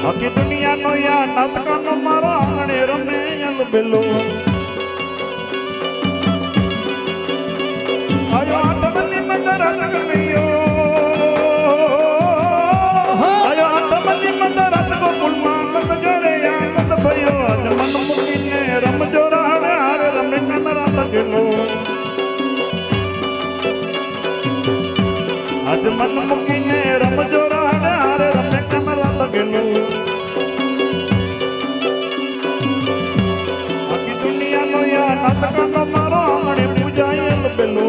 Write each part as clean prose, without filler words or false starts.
આખી દુનિયાનો યા નાતકાનો મારો આંગણે રમે અલબેલો આયો આટમની મંદર રંગયો આયો આટમની મંદર ગોકુળમાં નંદ ઘરે આનંદ ભયો આજ મન મૂકીને રમજો રાડે હારે રમે કનરા તકેલો આજ મન મૂકીને રમજો રાડે હારે રમે કનરા તકેલો આખી દુનિયાનો યા નાતકાનો મારો આંગણે પૂજાયેલ બેલો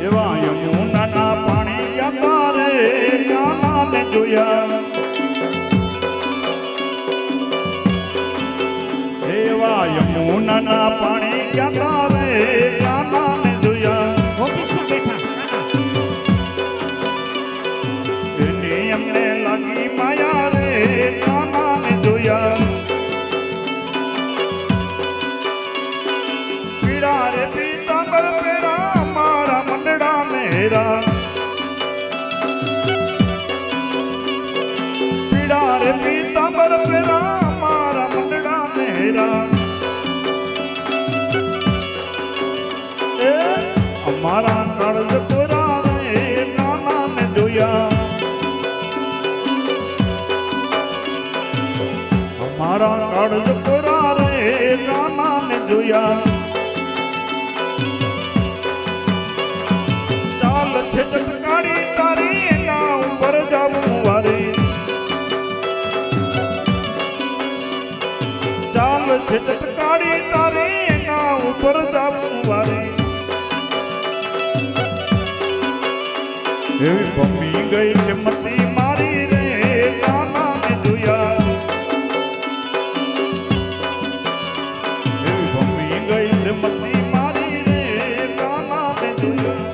એવા યમુનાના પાણી યાતારે કાનાને જોયા એવા યમુનાના પાણી યાતારે કાનાને જોયા એની અમને લાગી માયા રે કાનાને જોયા પીડા રે પીતાંબર પેરા મારા મંડળા મેરા પીડા રે પીતાંબર પેરા મારા મંડળા મેરા એ અમારા કાળજ કોરા રે કાનાને જોયા અમારા કાળજ કોરા રે કાનાને જોયા છે ચટકાડી તારી એના ઉપર જાવું વારી ચાલ છે ચટકાડી તારી એના ઉપર જાવું વારી એવી ભમી ગઈ છે મતી મારી રે કાનાને જોયા એવી ભમી ગઈ છે મતી મારી રે કાનાને જોયા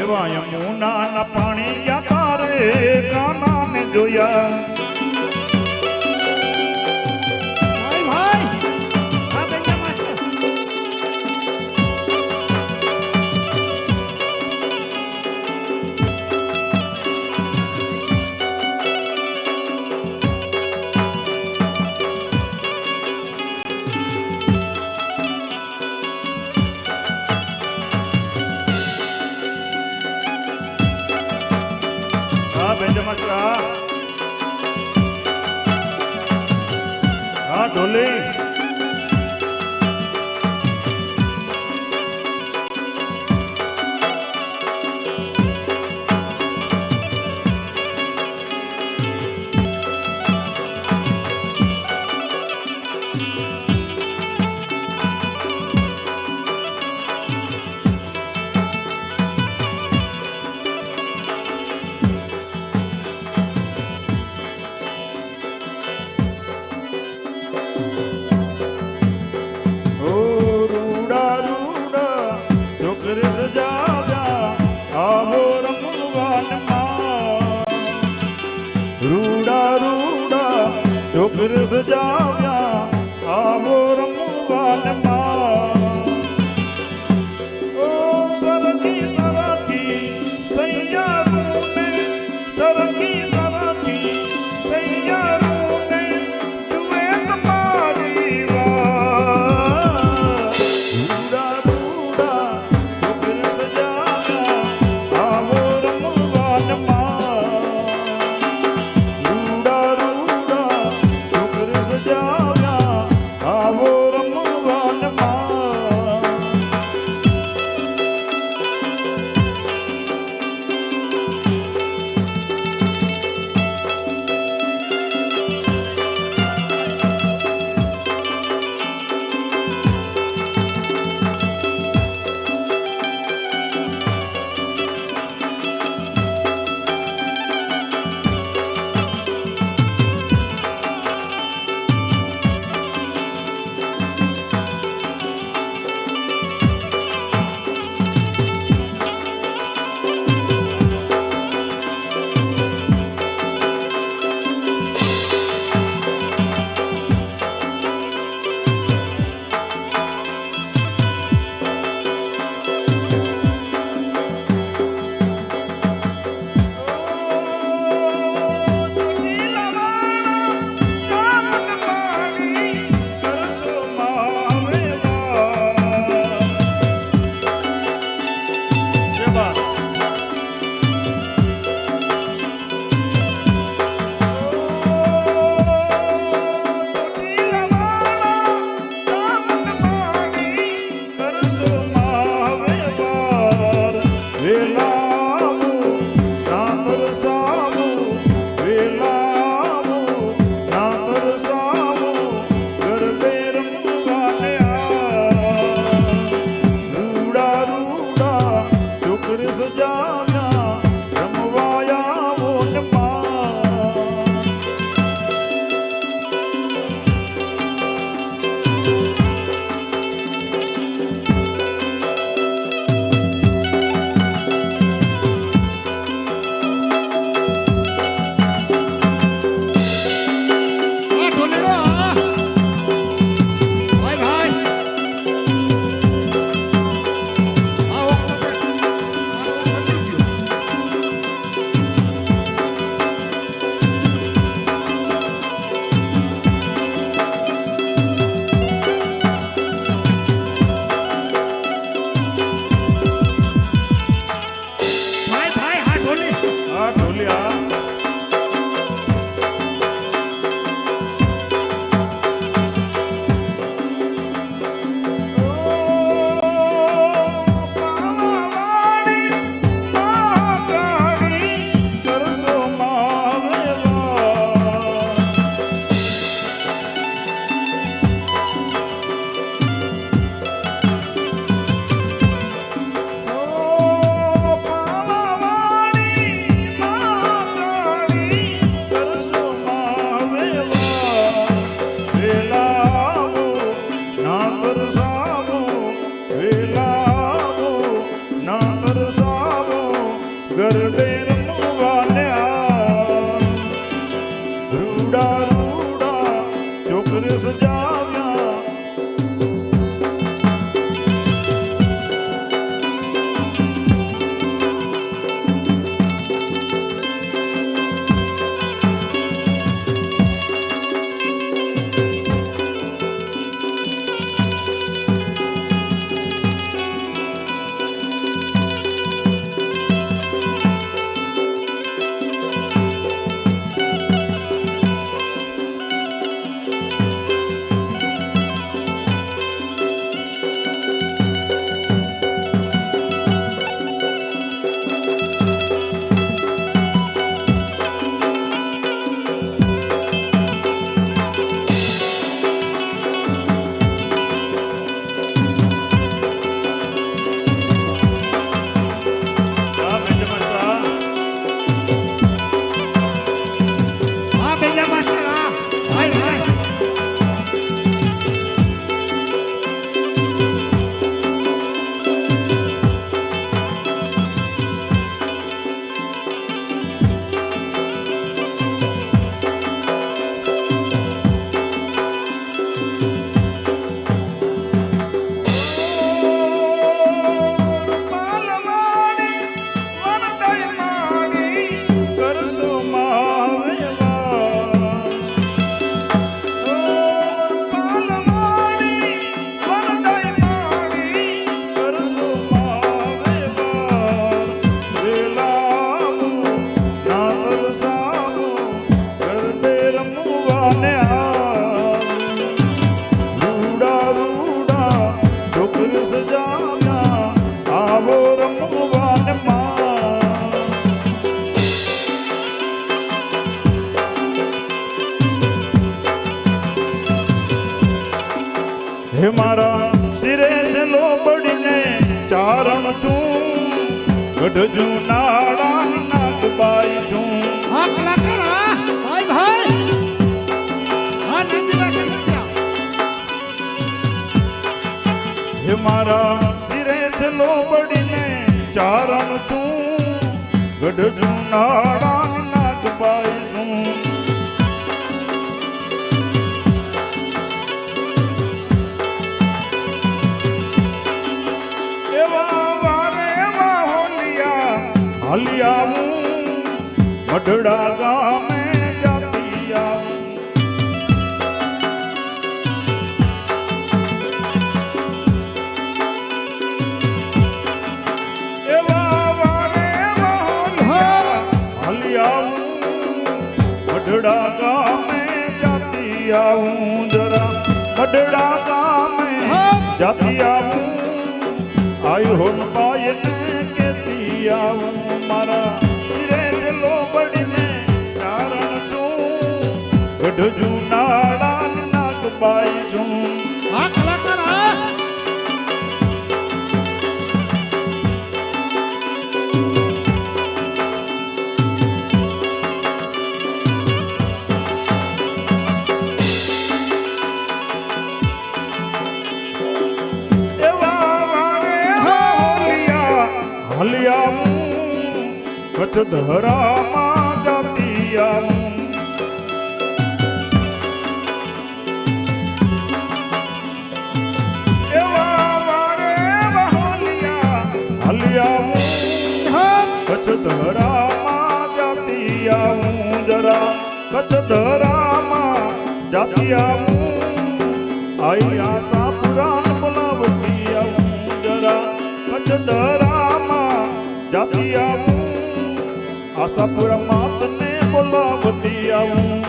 એવા યમુનાના પાણી યાતારે કાનાને જોયા હા ઢોલી છોકર સજાવ્યા આવો રમવાનમાં ઓ સરકી સરકી સૈયારોને સરકી સરકી સૈયારોને જુએ તમારી વાત રૂડા રૂડા છોકર સજાવ્યા આવો રમવાનમાં રૂડા રૂડા સજાવ્યા આવો રમવાનમાં રૂડા રૂડા છોકરે સજાવ્યા હે મારા સિરે છે લો પડીને ચારણ છું ગઢજુ નાળા નાગબાઈ છું હા કલાકાર ભાઈ ભાઈ હા નંદીલા કલાકાર હે મારા સિરે છે લો પડીને ચારણ છું ગઢજુ નાળા નાગબાઈ છું હાલી આવું મઢડા ગામે જાતી આવું એવા વારે હાલી આવું મઢડા ગામે જાતી આવું જરા મઢડા ગામે જાતી આવું આઈ હોન બાય કેતી આવું મારા સિરે છેલ્લો પડીને ચારણ છું ગઢજુ નાળા નાગબાઈ છું હા કલાકાર હાલી આવું કચ્છ ધરામાં જાતી આવું એવા વારે હાલી આવું કચ્છ ધરામાં જાતી આવું જરા કચ્છ ધરામાં જાતી આવું આઈ આશાપુરાણ બોલાવતી આવું જરા કચ્છ ધરામાં જાતી આવું આશાપુરા માતને બોલાવતી આવું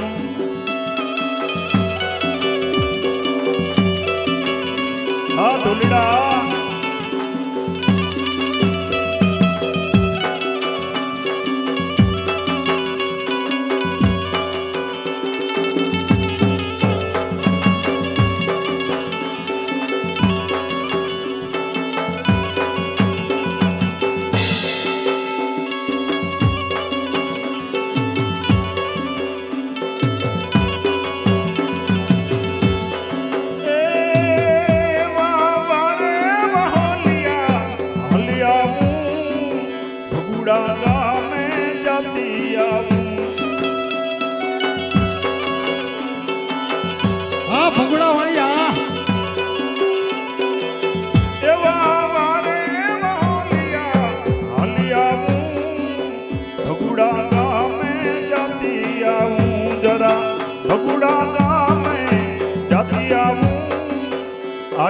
હા ઢોલડા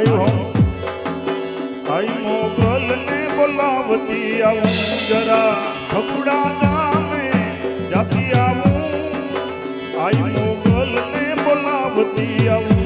આયો આઈ મોગલ ને બોલાવતી આવું જરા ભગુડા ગામે જાતી આવું આઈ મોગલ ને બોલાવતી આવું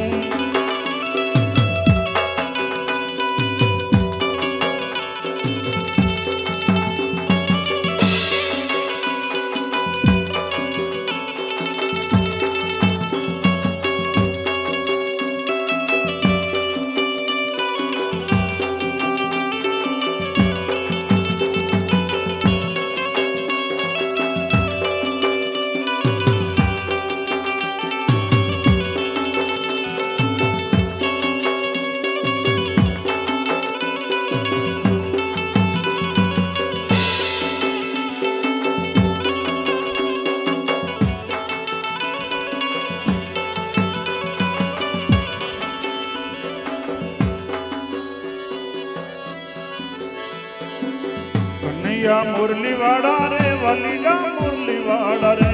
કનૈયા મુરલી વાડા રે વલીડા મુરલી વાડા રે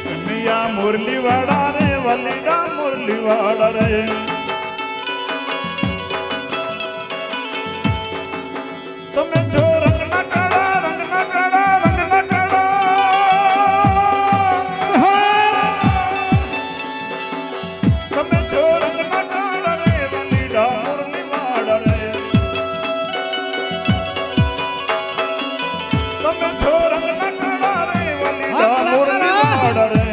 કનૈયા મુરલી વાડા રે વલીડા મુરલી વાડા રે તમે છો રંગના કાળા રંગના કાળા રંગના કાળા તમે છો રંગના કાળા રે વલીડા મુરલી વાડા રે તમે છો રંગના કાળા રે વલીડા મુરલી વાડા રે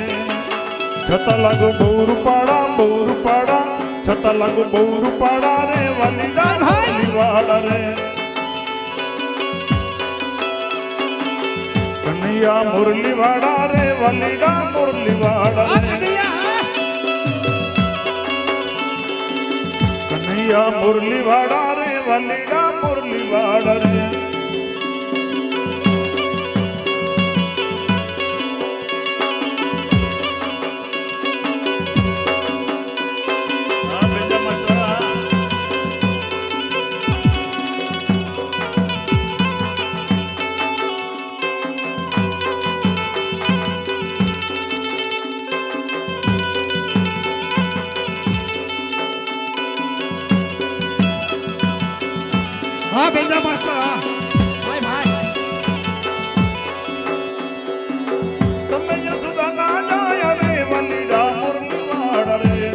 છતા લાગો બહુ રૂપાડા છતા લાગો બહુ રૂપાડા રે વલીડા મુરલી વાડા રે કનૈયા મુરલી વાડા રે વલીડા મુરલી વાડા રે કનૈયા મુરલી વાડા રે વલીડા મુરલી વાડા રે હા બેજા માસ્ટર હા ભાઈ ભાઈ તમે યસુદા ના જાય રે વલીડા મુરલી વાડા રે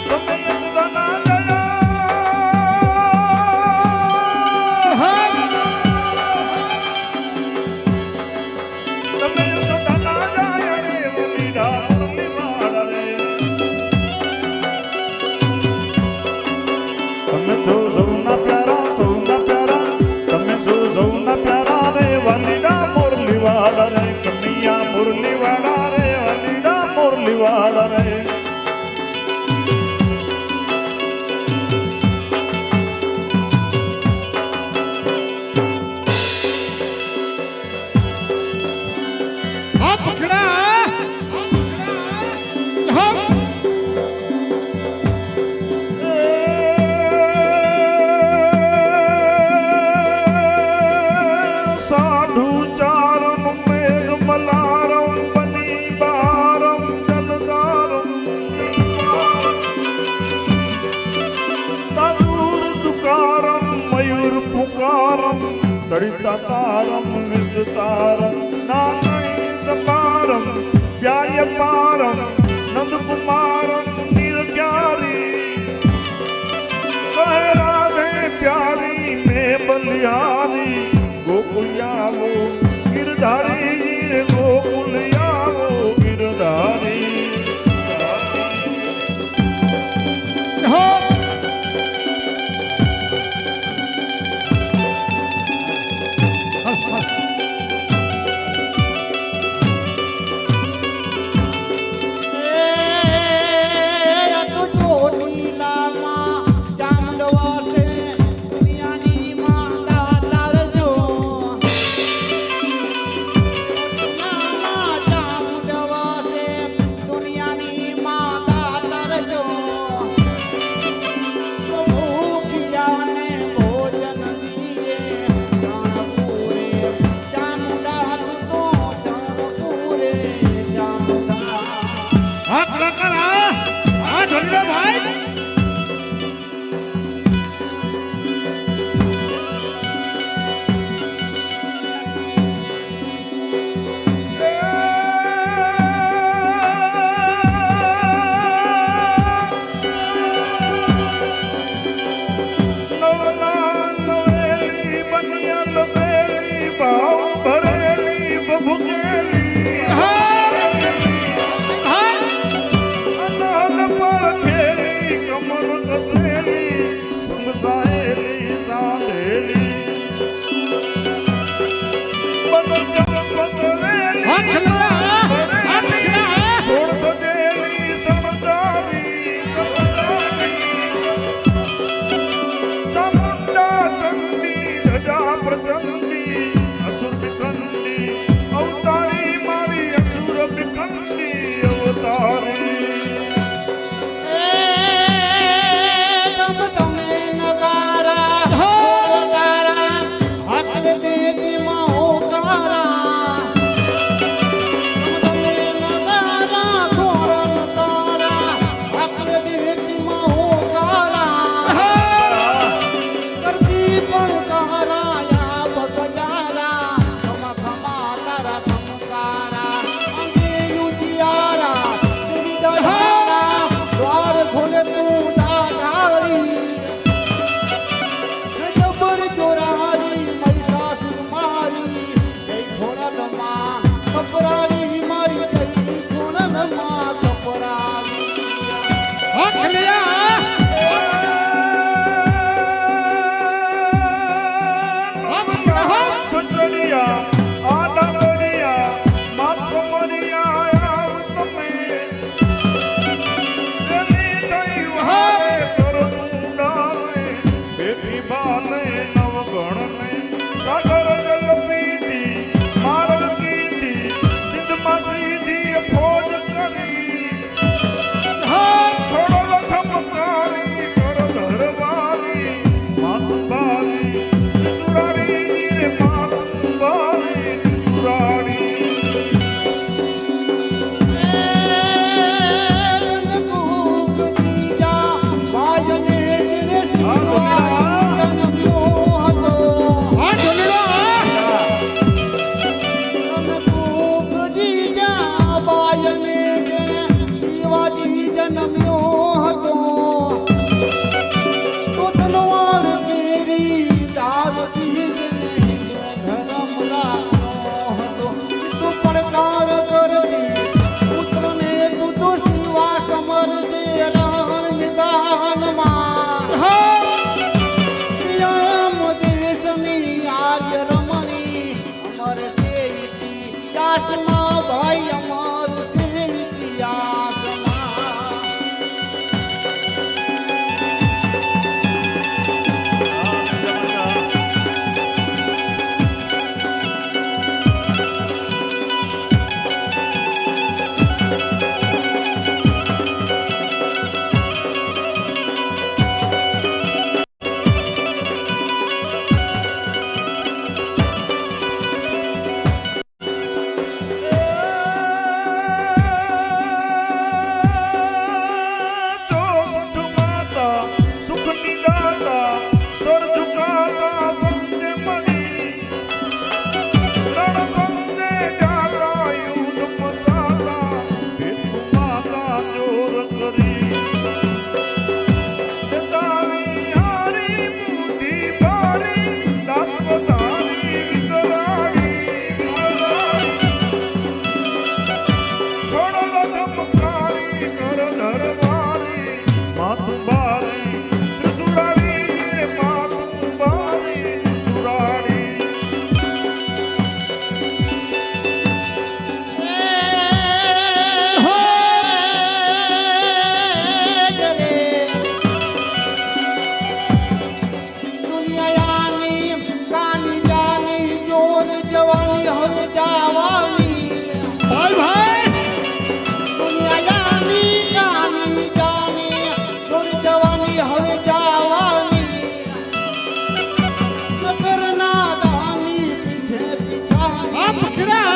તમે યસુદા ના જાય તમે યસુદા ના જાય રે વલીડા મુરલી વાડા રે તમે છો સૌના પ્યારા તમે છો સૌના પ્યારા રે વલીડા મુરલી વાડા રે કનૈયા મુરલી વાડા રે વલીડા મુરલી વાડા રે હા પકડા હા સાધુ ચારમ મેઘ મલારમ બની બારમ જલદારમ તારુર તુકારમ મયુર પુકારમ તડિતા તારમ વિસ્તારમ નાનઈ સપારમ પ્યાય પારમ નંદ કુમારમ નિર્ગ્યારી કહે રાધે પ્યારી મેં બલિયારી ગોકુલિયાવો ગિરધારી ગોકુલિયાવો ગિરધારી હા તું ગણને સાગર જલ પીધી માર્ગ કીધી સિંધમાં સીધી ફોજ કરી થોડો લખમકારી કર ધરવારી માતુબારી સુરારી રે માતુબારી સુરારી હા જોડેલો ભાઈ અમર છે ઇતિહાસમાં ભાઈ ભાઈ આ પકડા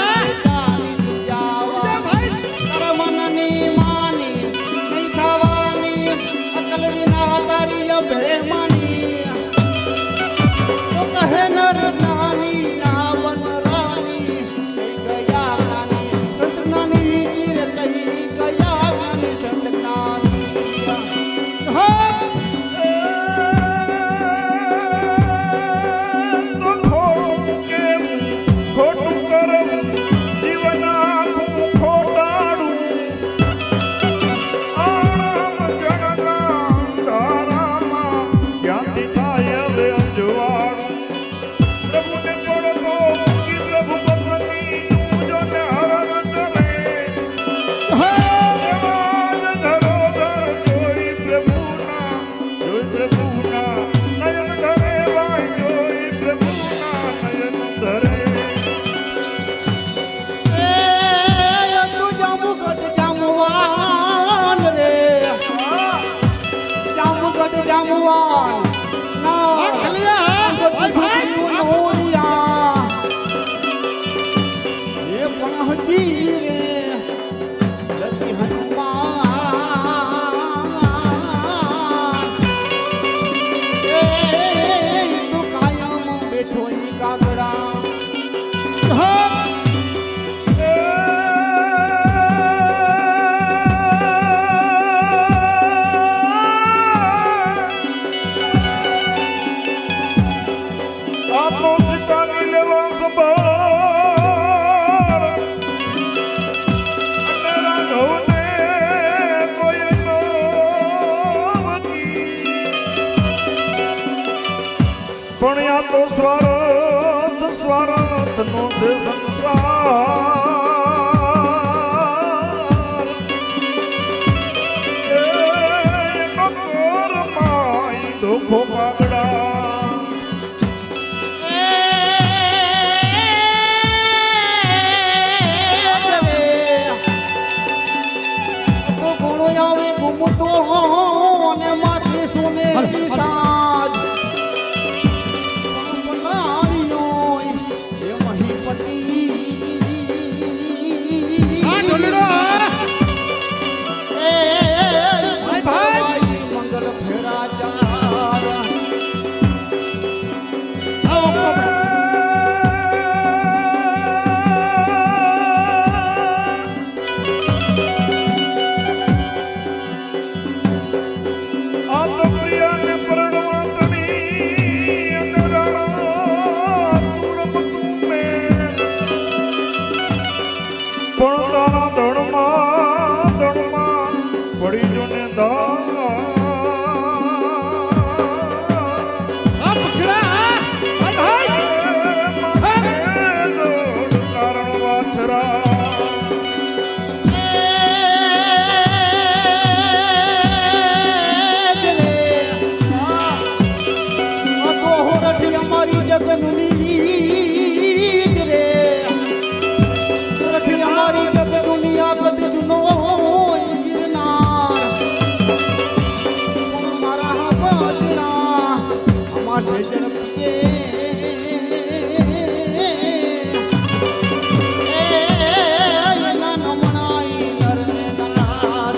જામવાન આ કલિયા ભાઈ ભાઈ એ પણ હતી રે લતી હનુમાન એ તો કાયમ બેઠો ઈ કાગડા પણ આ તો સ્વાર્થ નો છે સંસાર એ મકોર માઈ દુઃખો પાગડા આ તો પ્રિયાને પરણવા તણી અને રાણા તું રમતું મેં. પણ તારા દળમાં પડી જો ને દા આ પકડા ભાઈ કારણ વાછરા અમારી જગનની રે રઠી અમારી જગ દુનિયા કટ જુનો ગિરનાર પણ મારા બાદના અમાર સેજણ પીએ એના નમણાઈ નરને નલાર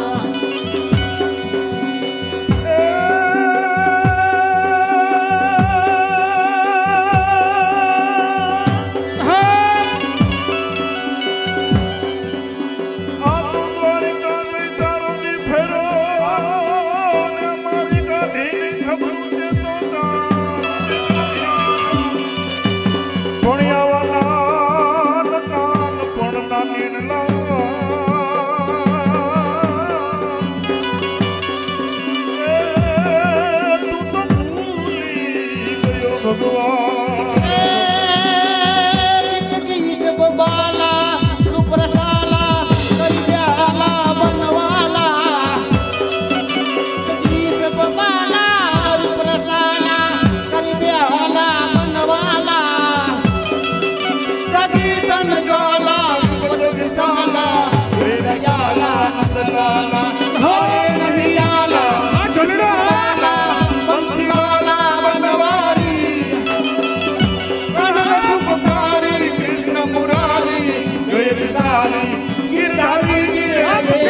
ભગવાન જિંદગી સબ બાલા રૂપરસાલા કરિયાલા બનવાલા જિંદગી સબ બાલા રૂપરસાલા કરિયાલા બનવાલા જગી તન જ્વાલા વિપદ વિશાલા વેદયાલા નંદલાલા હોરે નહિયાલા આ ઢોલડા બંસીવાલા બનવારી કૃષ્ણ મુરારી જય વિશાલી ગિરધારી ગિરધારી